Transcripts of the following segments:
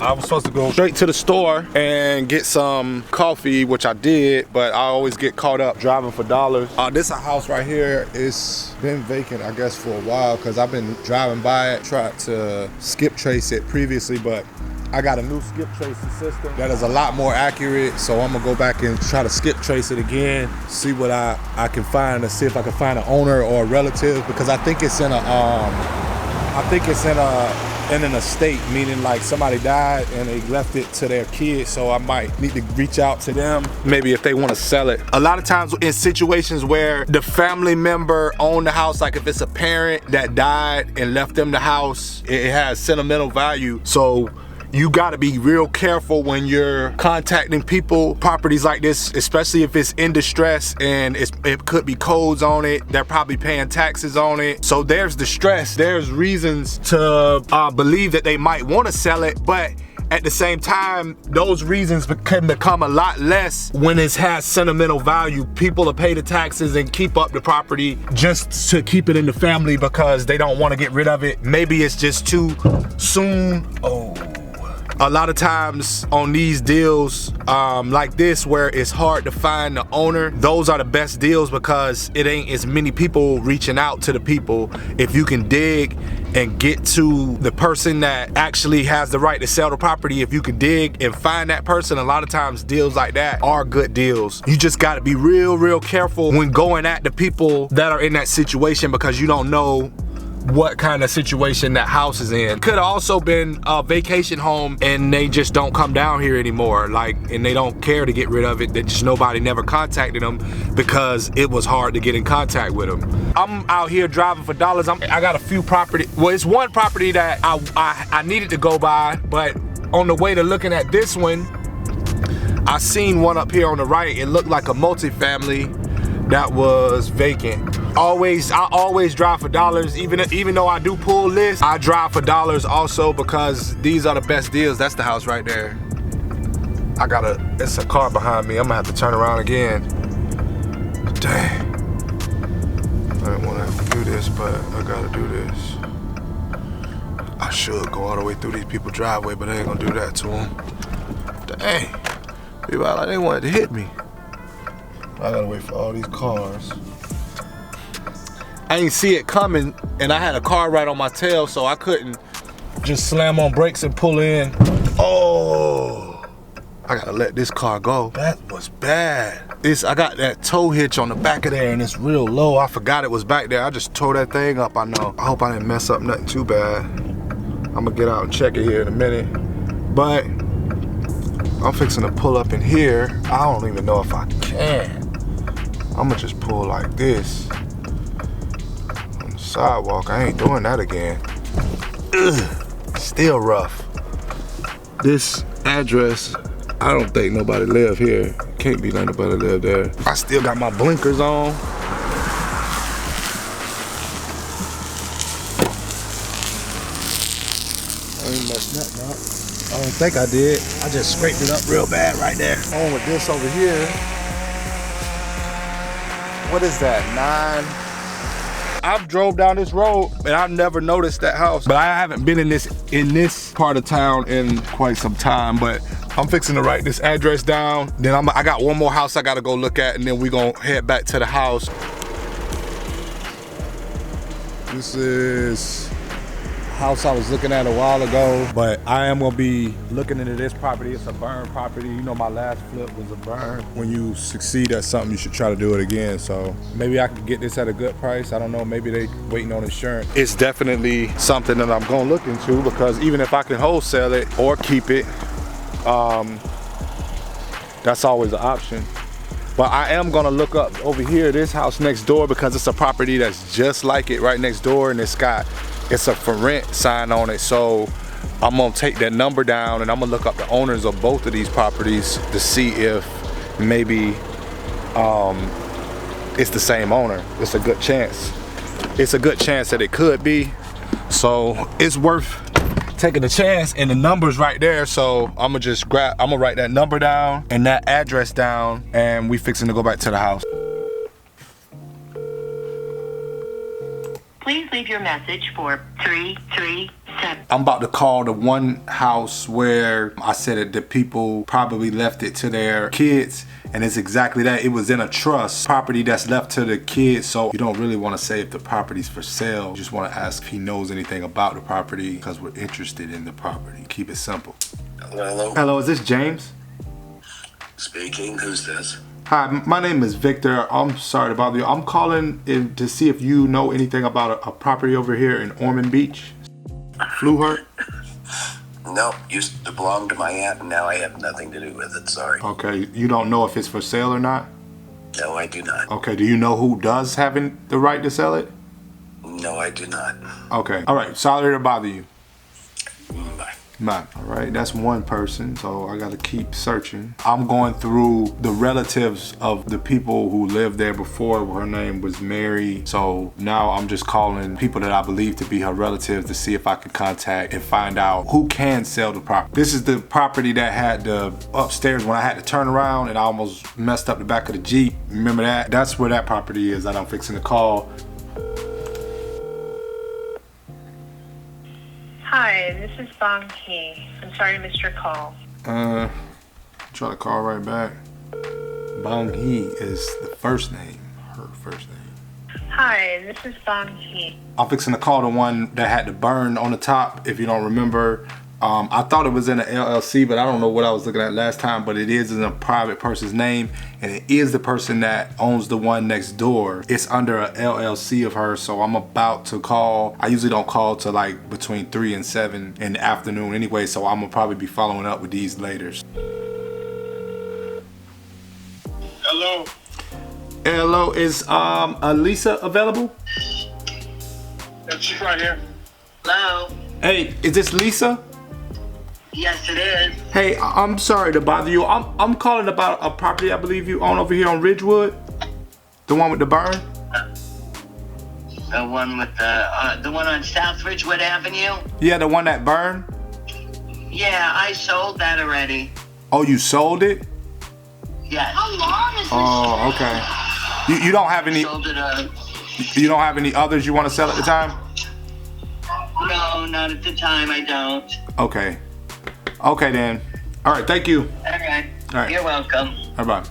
I was supposed to go straight to the store and get some coffee, which I did, but I always get caught up driving for dollars. This a house right here. It's been vacant, I guess, for a while because I've been driving by it, tried to skip trace it previously, but I got a new skip tracing system that is a lot more accurate, so I'm gonna go back and try to skip trace it again, see what I can find, to see if I can find an owner or a relative, because I think it's in an estate, meaning like somebody died and they left it to their kids, so I might need to reach out to them, maybe if they want to sell it. A lot of times in situations where the family member owned the house, like if it's a parent that died and left them the house, it has sentimental value, so you gotta be real careful when you're contacting people, properties like this, especially if it's in distress and it could be codes on it. They're probably paying taxes on it. So there's distress. There's reasons to believe that they might wanna sell it, but at the same time, those reasons can become a lot less when it has sentimental value. People will pay the taxes and keep up the property just to keep it in the family because they don't wanna get rid of it. Maybe it's just too soon. A lot of times on these deals like this, where it's hard to find the owner, those are the best deals because it ain't as many people reaching out to the people. If you can dig and get to the person that actually has the right to sell the property, if you can dig and find that person, a lot of times deals like that are good deals. You just gotta be real careful when going at the people that are in that situation because you don't know what kind of situation that house is in. Could have also been a vacation home and they just don't come down here anymore, and they don't care to get rid of it. That just nobody never contacted them because it was hard to get in contact with them. I'm out here driving for dollars. I got a few property. Well, it's one property that I needed to go by, but on the way to looking at this one, I seen one up here on the right. It looked like a multifamily that was vacant. I always drive for dollars, even though I do pull lists, I drive for dollars also because these are the best deals. That's the house right there. It's a car behind me. I'm gonna have to turn around again. Dang. I didn't wanna have to do this, but I gotta do this. I should go all the way through these people's driveway, but I ain't gonna do that to them. Dang. People act like they wanted to hit me. I gotta wait for all these cars. I didn't see it coming, and I had a car right on my tail, so I couldn't just slam on brakes and pull in. Oh, I gotta let this car go. That was bad. I got that tow hitch on the back of there, and it's real low. I forgot it was back there. I just tore that thing up, I know. I hope I didn't mess up nothing too bad. I'm gonna get out and check it here in a minute. But I'm fixing to pull up in here. I don't even know if I can. I'm gonna just pull like this on the sidewalk. I ain't doing that again. Ugh, still rough. This address, I don't think nobody live here. Can't be like nobody live there. I still got my blinkers on. I ain't messed nothing up. I don't think I did. I just scraped it up real bad right there. On with this over here. What is that, 9? I've drove down this road and I've never noticed that house, but I haven't been in this part of town in quite some time, but I'm fixing to write this address down. Then I got one more house I gotta go look at, and then we gonna head back to the house. This is house I was looking at a while ago, but I am gonna be looking into this property. It's a burn property. You know, my last flip was a burn. When you succeed at something, you should try to do it again. So maybe I can get this at a good price. I don't know, maybe they waiting on insurance. It's definitely something that I'm gonna look into, because even if I can wholesale it or keep it, that's always an option. But I am gonna look up over here, this house next door, because it's a property that's just like it right next door, and it's a for rent sign on it. So I'm gonna take that number down and I'm gonna look up the owners of both of these properties to see if maybe it's the same owner. It's a good chance. It's a good chance that it could be. So it's worth taking a chance, and the number's right there. So I'm gonna write that number down and that address down, and we fixing to go back to the house. Please leave your message for 337. I'm about to call the one house where I said that the people probably left it to their kids, and it's exactly that. It was in a trust property that's left to the kids, so you don't really want to say if the property's for sale. You just want to ask if he knows anything about the property because we're interested in the property. Keep it simple. Hello. Hello, is this James? Speaking. Who's this? Hi, my name is Victor. I'm sorry to bother you. I'm calling in to see if you know anything about a property over here in Ormond Beach. Fluhart? No, used to belong to my aunt, and now I have nothing to do with it. Sorry. Okay, you don't know if it's for sale or not? No, I do not. Okay, do you know who does have the right to sell it? No, I do not. Okay, all right, sorry to bother you. Bye. All right, that's one person, so I gotta keep searching. I'm going through the relatives of the people who lived there before. Her name was Mary, so now I'm just calling people that I believe to be her relatives to see if I can contact and find out who can sell the property. This is the property that had the upstairs when I had to turn around and I almost messed up the back of the Jeep. Remember that? That's where that property is that I'm fixing to call. Hi, this is Bong Hee. I'm sorry I missed your call. Try to call right back. Bong Hee is the first name, her first name. Hi, this is Bong Hee. I'm fixing to call the one that had the burn on the top, if you don't remember. I thought it was in an LLC, but I don't know what I was looking at last time, but it is in a private person's name, and it is the person that owns the one next door. It's under a LLC of hers, so I'm about to call. I usually don't call till like between 3 and 7 in the afternoon anyway, so I'm gonna probably be following up with these later. Hello. Hello, is Alisa available? She's right here. Hello? Hey, is this Lisa? Yes, it is. Hey, I'm sorry to bother you. I'm calling about a property I believe you own over here on Ridgewood. The one with the burn? The one with the one on South Ridgewood Avenue? Yeah, the one that burned? Yeah, I sold that already. Oh, you sold it? Yes. How long is this? Oh, okay. You don't have any Sold it, you don't have any others you want to sell at the time? no, not at the time, I don't. Okay. Okay then. All right, thank you. All right. All right. You're welcome. All right.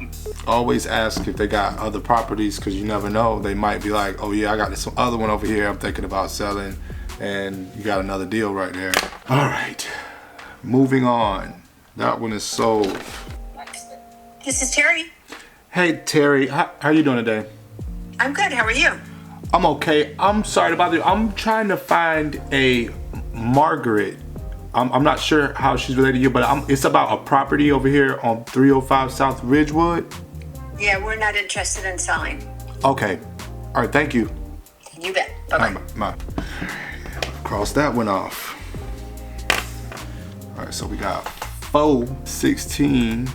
Always ask if they got other properties because you never know. They might be like, oh yeah, I got this other one over here I'm thinking about selling, and you got another deal right there. All right. Moving on. That one is sold. This is Terry. Hey Terry, how you doing today? I'm good. How are you? I'm okay. I'm sorry to bother you. I'm trying to find a Margaret. I'm not sure how she's related to you, but it's about a property over here on 305 South Ridgewood. Yeah, we're not interested in selling. Okay. All right, thank you. You bet. Bye-bye. Bye. Cross that one off. All right, so we got 416